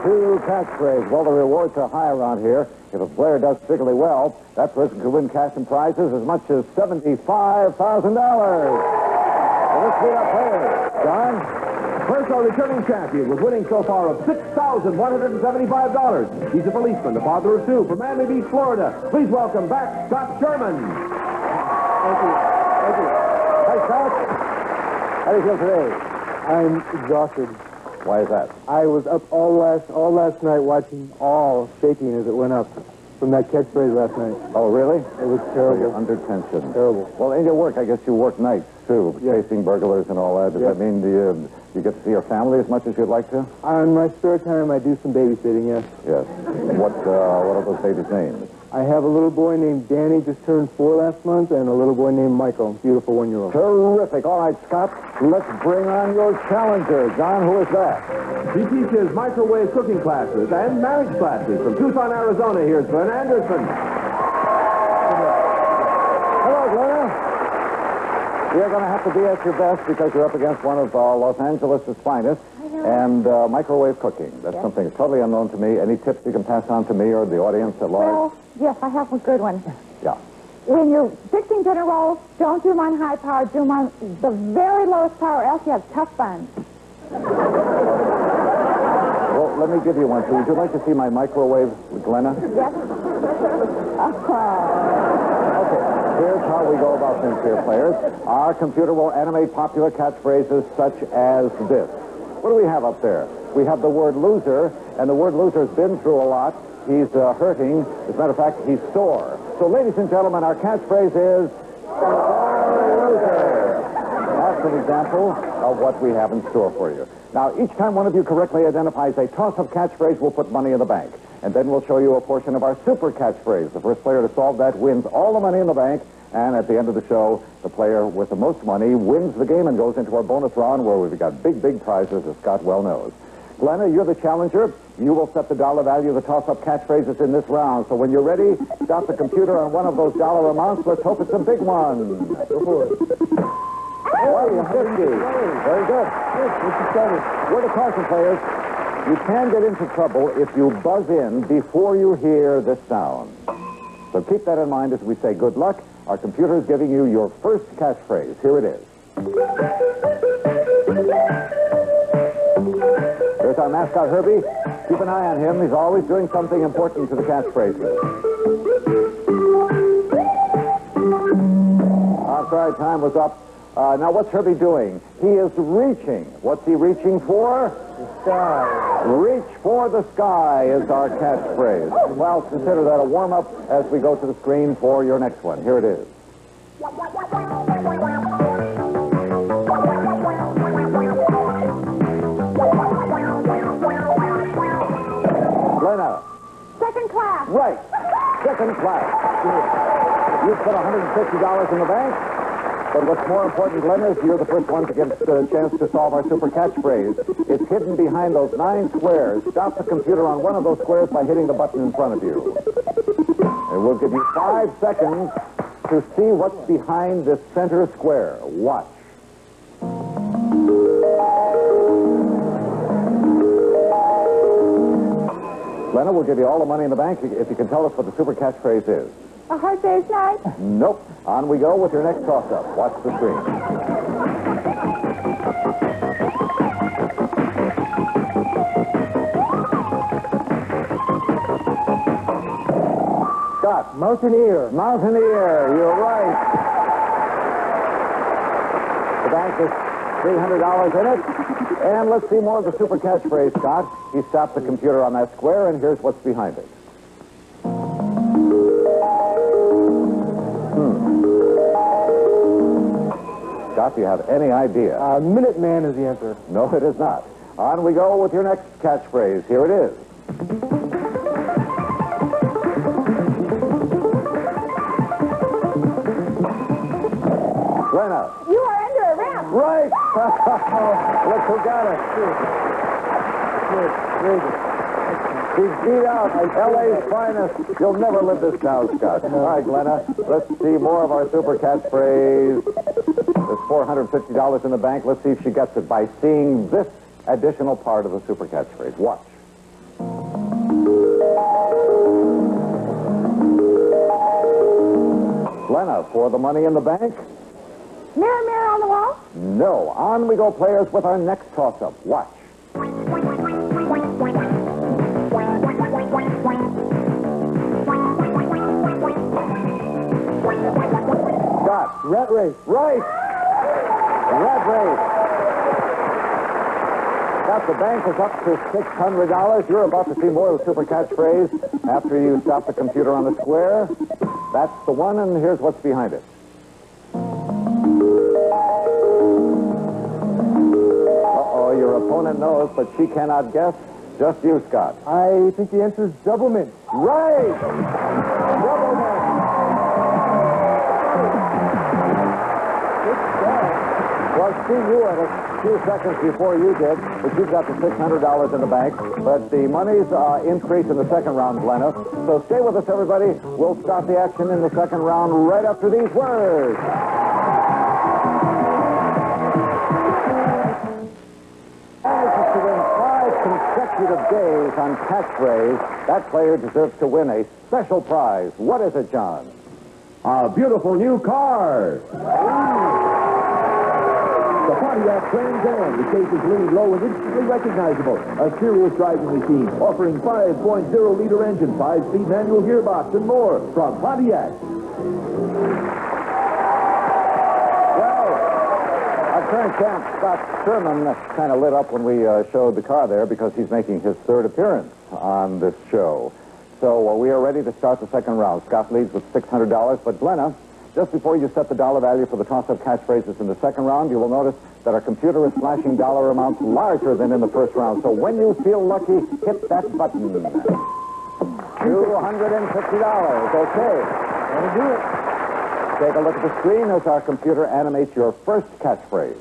to catchphrase. Well, the rewards are high around here. If a player does particularly well, that person could win cash and prizes as much as $75,000. Let's see our players. John? First, our returning champion with winning so far of $6,175. He's a policeman, the father of two, from Miami Beach, Florida. Please welcome back Scott Sherman. Thank you. Hi, Scott. How do you feel today? I'm exhausted. Why is that? I was up all last night watching all shaking as it went up from that catchphrase last night. Oh, really? It was So terrible. you're under tension. Terrible. Well, in your work, I guess you work nights, too, Yes. chasing burglars and all that. Does Yes. that mean you get to see your family as much as you'd like to? On my spare time, I do some babysitting, yes. Yes. What are those babies' names? I have a little boy named Danny, just turned 4 last month, and a little boy named Michael, beautiful 1-year-old. Terrific. All right, Scott, let's bring on your challenger. John, who is that? He teaches microwave cooking classes and marriage classes from Tucson, Arizona. Here's Glenn Anderson. Hello, Glenna. You're going to have to be at your best because you're up against one of Los Angeles' finest. And microwave cooking. That's something totally unknown to me. Any tips you can pass on to me or the audience at large? Well, yes, I have a good one. Yeah. When you're fixing dinner rolls, don't do them on high power. Do them on the very lowest power, else you have tough buns. Well, let me give you one. So would you like to see my microwave, Glenna? Yes. Okay. Here's how we go about things here, players. Our computer will animate popular catchphrases such as this. What do we have up there? We have the word loser, and the word loser's been through a lot. He's hurting. As a matter of fact, he's sore. So, ladies and gentlemen, our catchphrase is loser. That's an example of what we have in store for you. Now, each time one of you correctly identifies a toss-up catchphrase, we'll put money in the bank. And then we'll show you a portion of our super catchphrase. The first player to solve that wins all the money in the bank. And at the end of the show, the player with the most money wins the game and goes into our bonus round where we've got big, big prizes, as Scott well knows. Glenna, you're the challenger. You will set the dollar value of the toss-up catchphrases in this round. So when you're ready, stop the computer on one of those dollar amounts. Let's hope it's a big one. Go for it. 150. Very good. We're the caution players. You can get into trouble if you buzz in before you hear this sound. So keep that in mind as we say good luck. Our computer is giving you your first catchphrase. Here it is. There's our mascot, Herbie. Keep an eye on him. He's always doing something important to the catchphrases. I'm sorry, time was up. Now, what's Herbie doing? He is reaching. What's he reaching for? The sky. Reach for the sky is our catchphrase. Well, consider that a warm-up as we go to the screen for your next one. Here it is. Glenna. Second class. Right. Second class. You put $150 in the bank. But what's more important, Glenna, is you're the first one to get a chance to solve our super catchphrase. It's hidden behind those 9 squares. Stop the computer on one of those squares by hitting the button in front of you. And we'll give you 5 seconds to see what's behind this center square. Watch. Glenna, we'll give you all the money in the bank if you can tell us what the super catchphrase is. A hard day's night. Nope. On we go with your next toss-up. Watch the screen. Scott. Mountaineer. Mountaineer. You're right. The bank is $300 in it. And let's see more of the super catchphrase, Scott. He stopped the computer on that square, and here's what's behind it. Scott, do you have any idea? Minuteman is the answer. No, it is not. On we go with your next catchphrase. Here it is. Glenna. You are under arrest. Right. Look who got it. He's beat out L.A.'s finest. You'll never live this down, Scott. All right, Glenna, let's see more of our super catchphrase. There's $450 in the bank. Let's see if she gets it by seeing this additional part of the super catchphrase. Watch. Glenna, for the money in the bank? Mirror, mirror on the wall? No. On we go, players, with our next toss-up. Watch. Scott. Rat race. Right. Rat race. Scott, the bank is up to $600. You're about to see more of the super catchphrase after you stop the computer on the square. That's the one, and here's what's behind it. Uh-oh, your opponent knows, but she cannot guess. Just you, Scott. I think the answer is double mint. Right! Double mint. Well, Steve, you had a few seconds before you did, but you've got the $600 in the bank. But the money's increased in the second round, Glenna. So stay with us, everybody. We'll start the action in the second round right after these words. To win 5 consecutive days on catchphrase, that player deserves to win a special prize. What is it, John? A beautiful new car. The Pontiac Trans Am, the case's lead low and instantly recognizable. A serious driving machine offering 5.0-liter engine, 5-speed manual gearbox, and more from Pontiac. Our current champ, Scott Sherman, kind of lit up when we showed the car there because he's making his third appearance on this show. So we are ready to start the second round. Scott leads with $600, but Glenna, just before you set the dollar value for the toss-up catchphrases in the second round, you will notice that our computer is flashing dollar amounts larger than in the first round. So when you feel lucky, hit that button. $250. Okay. That'll do it. Take a look at the screen as our computer animates your first catchphrase.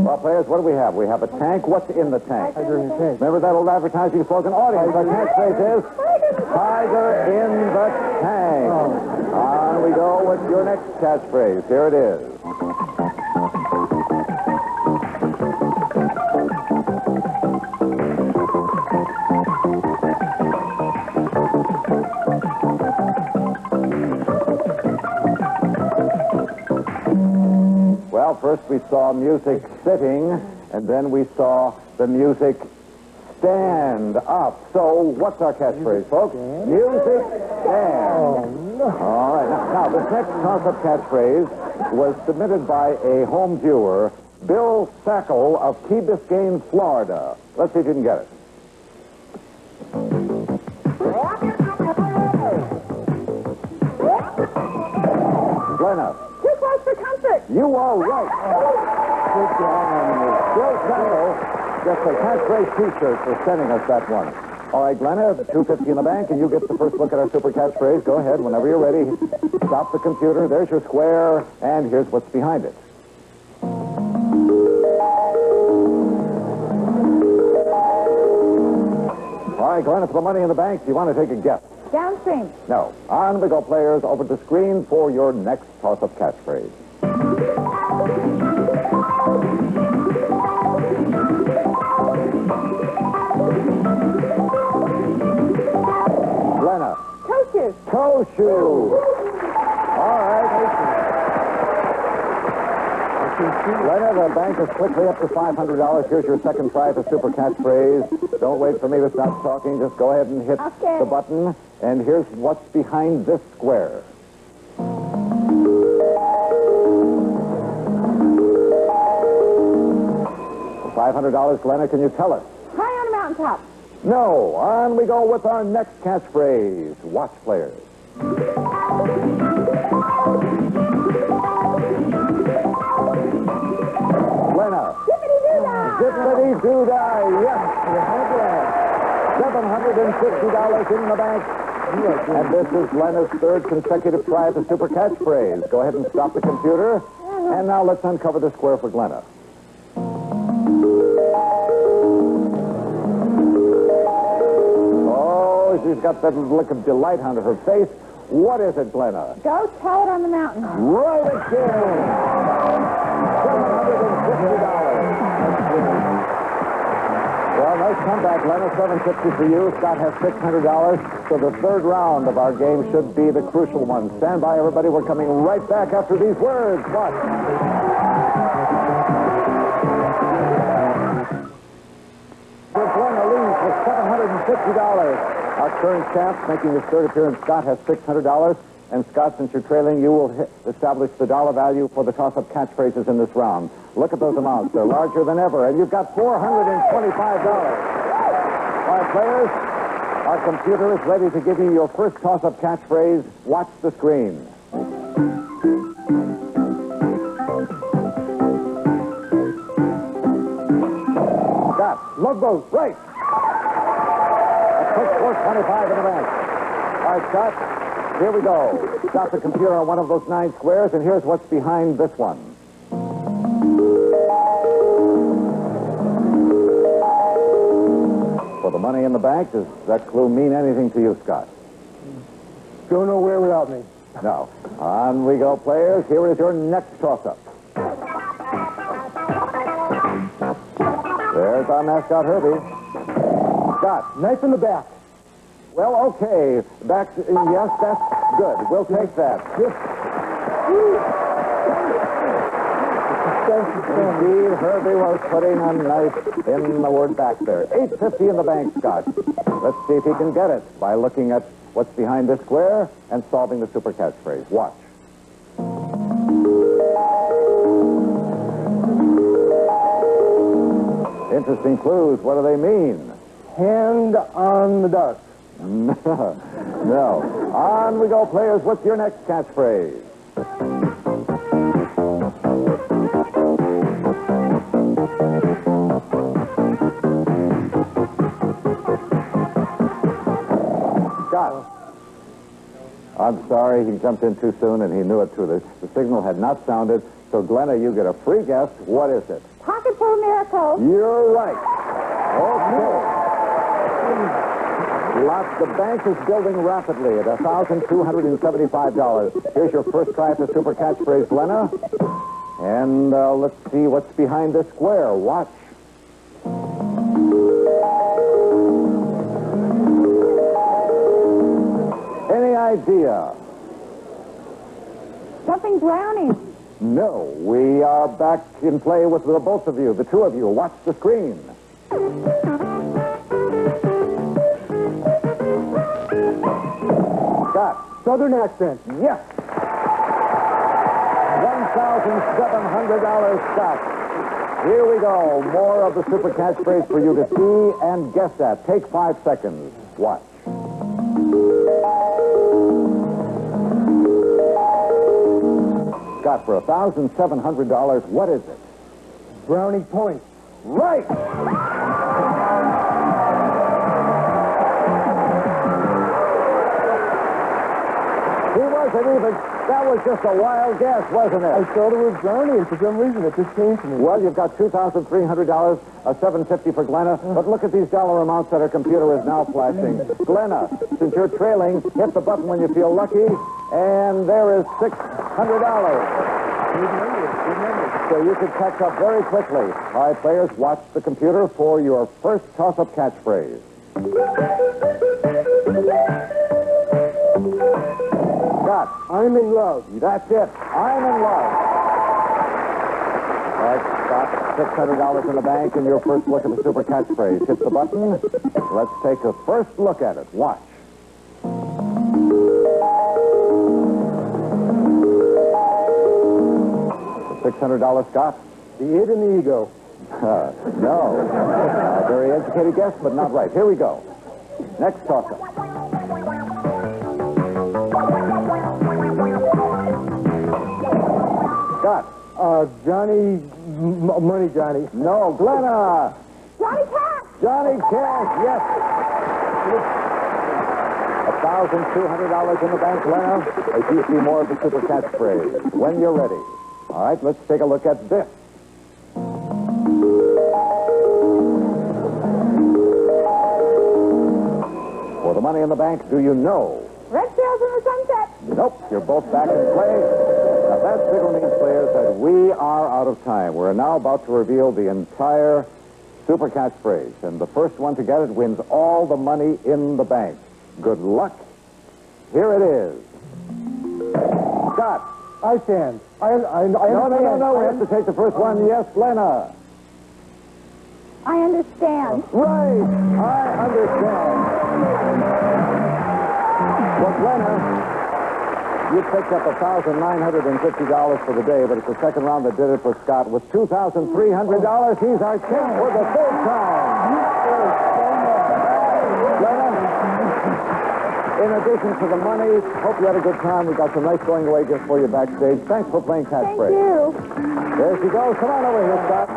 Well, players, what do we have? We have a tank. What's in the tank? Tiger in the tank. Remember that old advertising slogan? Audience, our catchphrase is Tiger in the tank. On we go with your next catchphrase. Here it is. Well, first we saw music sitting, and then we saw the music stand up. So what's our catchphrase, folks? Music stand. Oh, no. All right. Now, this next toss-up catchphrase was submitted by a home viewer, Bill Sackle of Key Biscayne, Florida. Let's see if you can get it. Glenna. Too close for comfort. You are right. Bill Sackle gets a catchphrase T-shirt for sending us that one. All right, Glenna, $250 in the bank, and you get the first look at our super catchphrase. Go ahead, whenever you're ready. Stop the computer. There's your square, and here's what's behind it. All right, Glenna, for the money in the bank, do you want to take a guess? Downstream. No. On we go, players. Over the screen for your next toss-up catchphrase. Glenna. Toe shoes. Toe shoe. All right. Glenna, the bank is quickly up to $500. Here's your second try at the super catchphrase. Don't wait for me to stop talking. Just go ahead and hit Okay. the button. And here's what's behind this square. For $500, Glenna, can you tell us? High on a mountaintop. No. On we go with our next catchphrase. Watch, players. Glenna. Zippity-doo-dah. Zippity-doo-dah. Yes. $750 in the bank. And this is Glenna's third consecutive try at the super catchphrase. Go ahead and stop the computer. And now let's uncover the square for Glenna. Oh, she's got that look of delight on her face. What is it, Glenna? Go tell it on the mountain. Right again. Well, nice comeback, Leonard. $750 for you. Scott has $600. So the third round of our game should be the crucial one. Stand by, everybody. We're coming right back after these words. Watch. Glenna leads with $750. Our current champ, making his third appearance, Scott, has $600. And Scott, since you're trailing, you will establish the dollar value for the toss-up catchphrases in this round. Look at those amounts. They're larger than ever. And you've got $425. All right, players, our computer is ready to give you your first toss-up catchphrase. Watch the screen. Scott, lugboat, right. That puts $425 in the bank. All right, Scott. Here we go. Stop the computer on one of those 9 squares, and here's what's behind this one. For the money in the bank, does that clue mean anything to you, Scott? Go nowhere without me. No. On we go, players. Here is your next toss-up. There's our mascot, Herbie. Scott. Knife in the back. Well, okay. Back, yes, that's good. We'll take that. Indeed, Herbie was putting a knife in the word back there. $850 in the bank, Scott. Let's see if he can get it by looking at what's behind this square and solving the super catchphrase. Watch. Interesting clues. What do they mean? Hand on the dark. No. On we go, players. What's your next catchphrase? Scott. I'm sorry, he jumped in too soon and he knew it too. The signal had not sounded. So, Glenna, you get a free guess. What is it? Pocket full of miracles. You're right. Okay. The bank is building rapidly at $1,275. Here's your first try at the super catchphrase, Glenna. And let's see what's behind this square. Watch. Any idea? Something drowning. No. We are back in play with the both of you, the two of you. Watch the screen. Scott. Southern accent. Yes. $1,700, Scott. Here we go. More of the super catchphrase for you to see and guess at. Take 5 seconds. Watch. Scott, for $1,700, what is it? Brownie Point. Right. He wasn't even. That was just a wild guess, wasn't it? I thought it was brownie, and for some reason it just came to me. Well, you've got $2,300, $750 for Glenna. But look at these dollar amounts that our computer is now flashing. Glenna, since you're trailing, hit the button when you feel lucky, and there is $600. So you can catch up very quickly. All right, players, watch the computer for your first toss-up catchphrase. Scott. I'm in love. That's it. I'm in love. All right, Scott, $600 in the bank and your first look at the super catchphrase. Hit the button. Let's take a first look at it. Watch. $600, Scott? The id and the ego. No. Very educated guess, but not right. Here we go. Next toss-up. Scott. Johnny... Money Johnny. No, Glenna. Johnny Cash. Johnny Cash, yes. $1,200 in the bank, Glenna, as you see more of the super catchphrase. When you're ready. All right, let's take a look at this. For the money in the bank, do you know? Red sails in the sunset. Nope, you're both back in play. That signal means, players, that we are out of time. We're now about to reveal the entire super catchphrase. And the first one to get it wins all the money in the bank. Good luck. Here it is. Scott. I stand. I understand. No. We have to take the first one. Yes, Lena. I understand. Right. I understand. Well, Lena, you picked up $1,950 for the day, but it's the second round that did it for Scott with $2,300. He's our champ for the third time. Lena, in addition to the money, hope you had a good time. We got some nice going away gifts for you backstage. Thanks for playing catchphrase. Thank you. There she goes. Come on over here, Scott.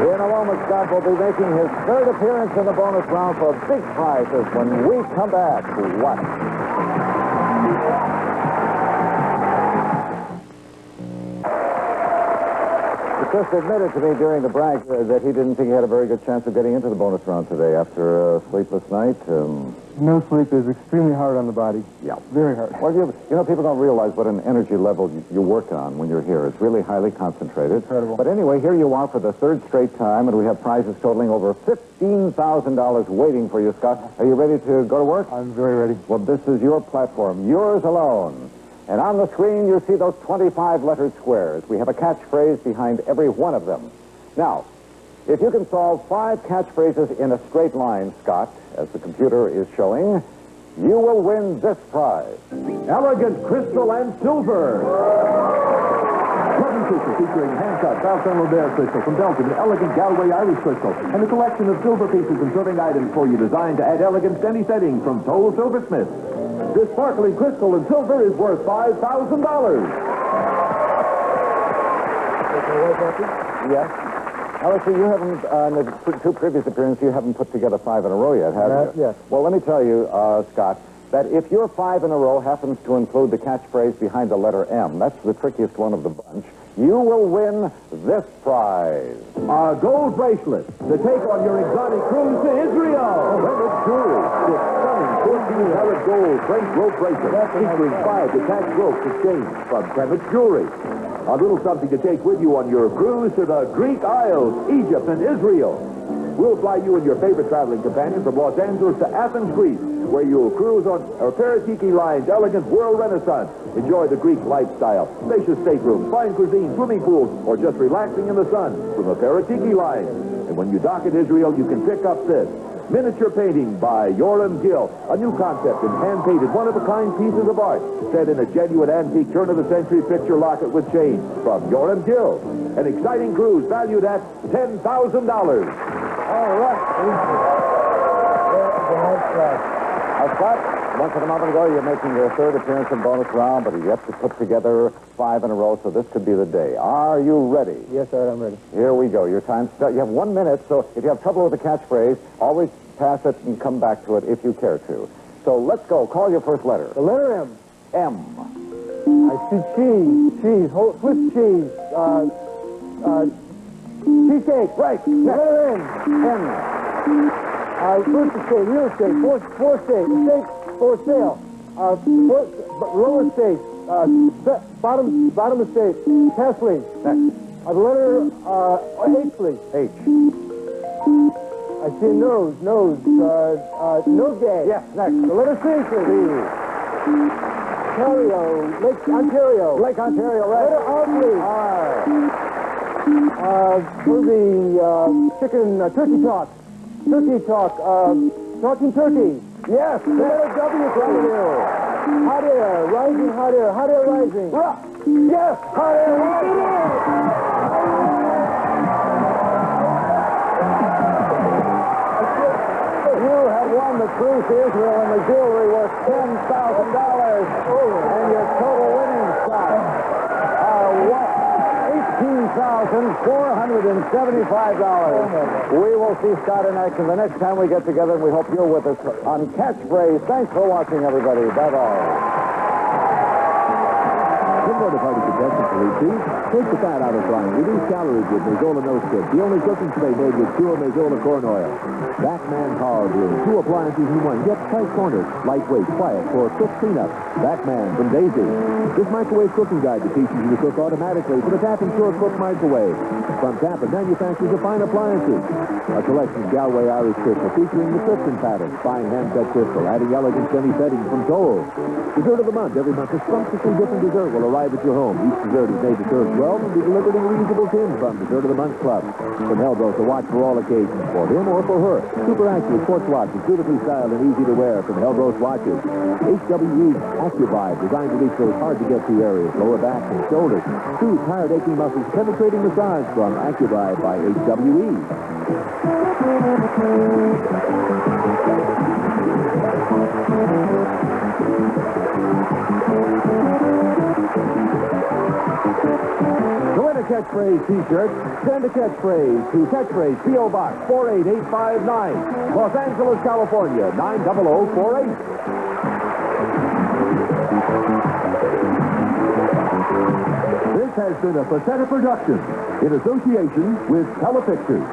In a moment, Scott will be making his third appearance in the bonus round for big prizes when we come back. What? He just admitted to me during the break that he didn't think he had a very good chance of getting into the bonus round today after a sleepless night. No sleep is extremely hard on the body. Yeah. Very hard. Well, you know, people don't realize what an energy level you work on when you're here. It's really highly concentrated. Incredible. But anyway, here you are for the third straight time, and we have prizes totaling over $15,000 waiting for you, Scott. Are you ready to go to work? I'm very ready. Well, this is your platform, yours alone. And on the screen, you see those 25-lettered squares. We have a catchphrase behind every one of them. Now, if you can solve 5 catchphrases in a straight line, Scott, as the computer is showing, you will win this prize. Elegant crystal and silver. Clubbing crystal featuring hand-cut South Saint Lambert crystal from Belgium, an elegant Galway Irish crystal, and a collection of silver pieces and serving items for you designed to add elegance to any setting from Toll Silversmith. This sparkling crystal and silver is worth $5,000. Yes. Now, let's see, you haven't, in the two previous appearances, you haven't put together 5 in a row yet, have you? Yes. Well, let me tell you, Scott, that if your 5 in a row happens to include the catchphrase behind the letter M, that's the trickiest one of the bunch, you will win this prize. A gold bracelet to take on your exotic cruise to Israel. Clement Jewelry. This stunning 14-karat gold French rope bracelet featuring 5 detached ropes exchanged from Clement Jewelry. A little something to take with you on your cruise to the Greek Isles, Egypt, and Israel. We'll fly you and your favorite traveling companion from Los Angeles to Athens, Greece, where you'll cruise on our Paratiki Line's elegant world renaissance. Enjoy the Greek lifestyle, spacious staterooms, fine cuisine, swimming pools, or just relaxing in the sun from the Paratiki Line. And when you dock at Israel, you can pick up this miniature painting by Yoram Gill, a new concept in hand-painted, one-of-a-kind pieces of art set in a genuine antique turn-of-the-century picture locket with chain from Yoram Gill. An exciting cruise valued at $10,000. All right. Scott, once in a moment ago, you're making your third appearance in bonus round, but you have to put together 5 in a row, so this could be the day. Are you ready? Yes, sir, I'm ready. Here we go. Your time starts. You have 1 minute, so if you have trouble with the catchphrase, always pass it and come back to it if you care to. So let's go. Call your first letter. The letter M. M. I see cheese, Swiss cheese, cheesecake. Right. Letter N. N. First estate, real estate, fourth estate, estate for sale, lower estate, bottom estate, Tesley. Next. The letter H, please. H. I see nose, nosegay. Yes, next. The letter C, please. Ontario, Lake Ontario. Lake Ontario, right. Letter R, please. R. For the chicken, turkey talk. Turkey talk, talking turkey. Yes, Letter W, please. Hot air, rising, hot air rising. Yes, hot air rising. You have won the cruise to Israel and the jewelry worth $10,000. And your total winnings, Scott, are what? $18,475. We will see Scott in action the next time we get together, and we hope you're with us on Catchphrase. Thanks for watching, everybody. Bye-bye. Similar to party contestants for routine, take the fat out of frying. Reduce calories with Mazola No Stick, the only cooking spray made with pure Mazola corn oil. Batman Power Broom, 2 appliances in 1. Get tight corners, lightweight, quiet for quick cleanup. Batman from Daisy. This microwave cooking guide that teaches you to cook automatically for the Tap and Sure Cook microwave. From Tappa manufactures of fine appliances. A collection of Galway Irish crystal featuring the Clifton pattern. Fine hand-cut crystal, adding elegant semi-setting from Toll. Dessert of the month. Every month, a sumptuously different dessert will arrive at your home. Each dessert is made to serve 12 and be delivered in reusable tins from Dessert of the Month Club. From Hellbros, a watch for all occasions, for him or for her. Super accurate sports watch is beautifully styled and easy to wear from Hellbros Watches. HWE's AccuVibe, designed to reach those hard-to-get-to areas, lower back and shoulders. Soothe tired, aching muscles, penetrating massage from AccuVibe by HWE. To win a catchphrase t-shirt, send a catchphrase to catchphrase P.O. Box 48859, Los Angeles, California, 90048. This has been a Facetta production in association with Telepictures.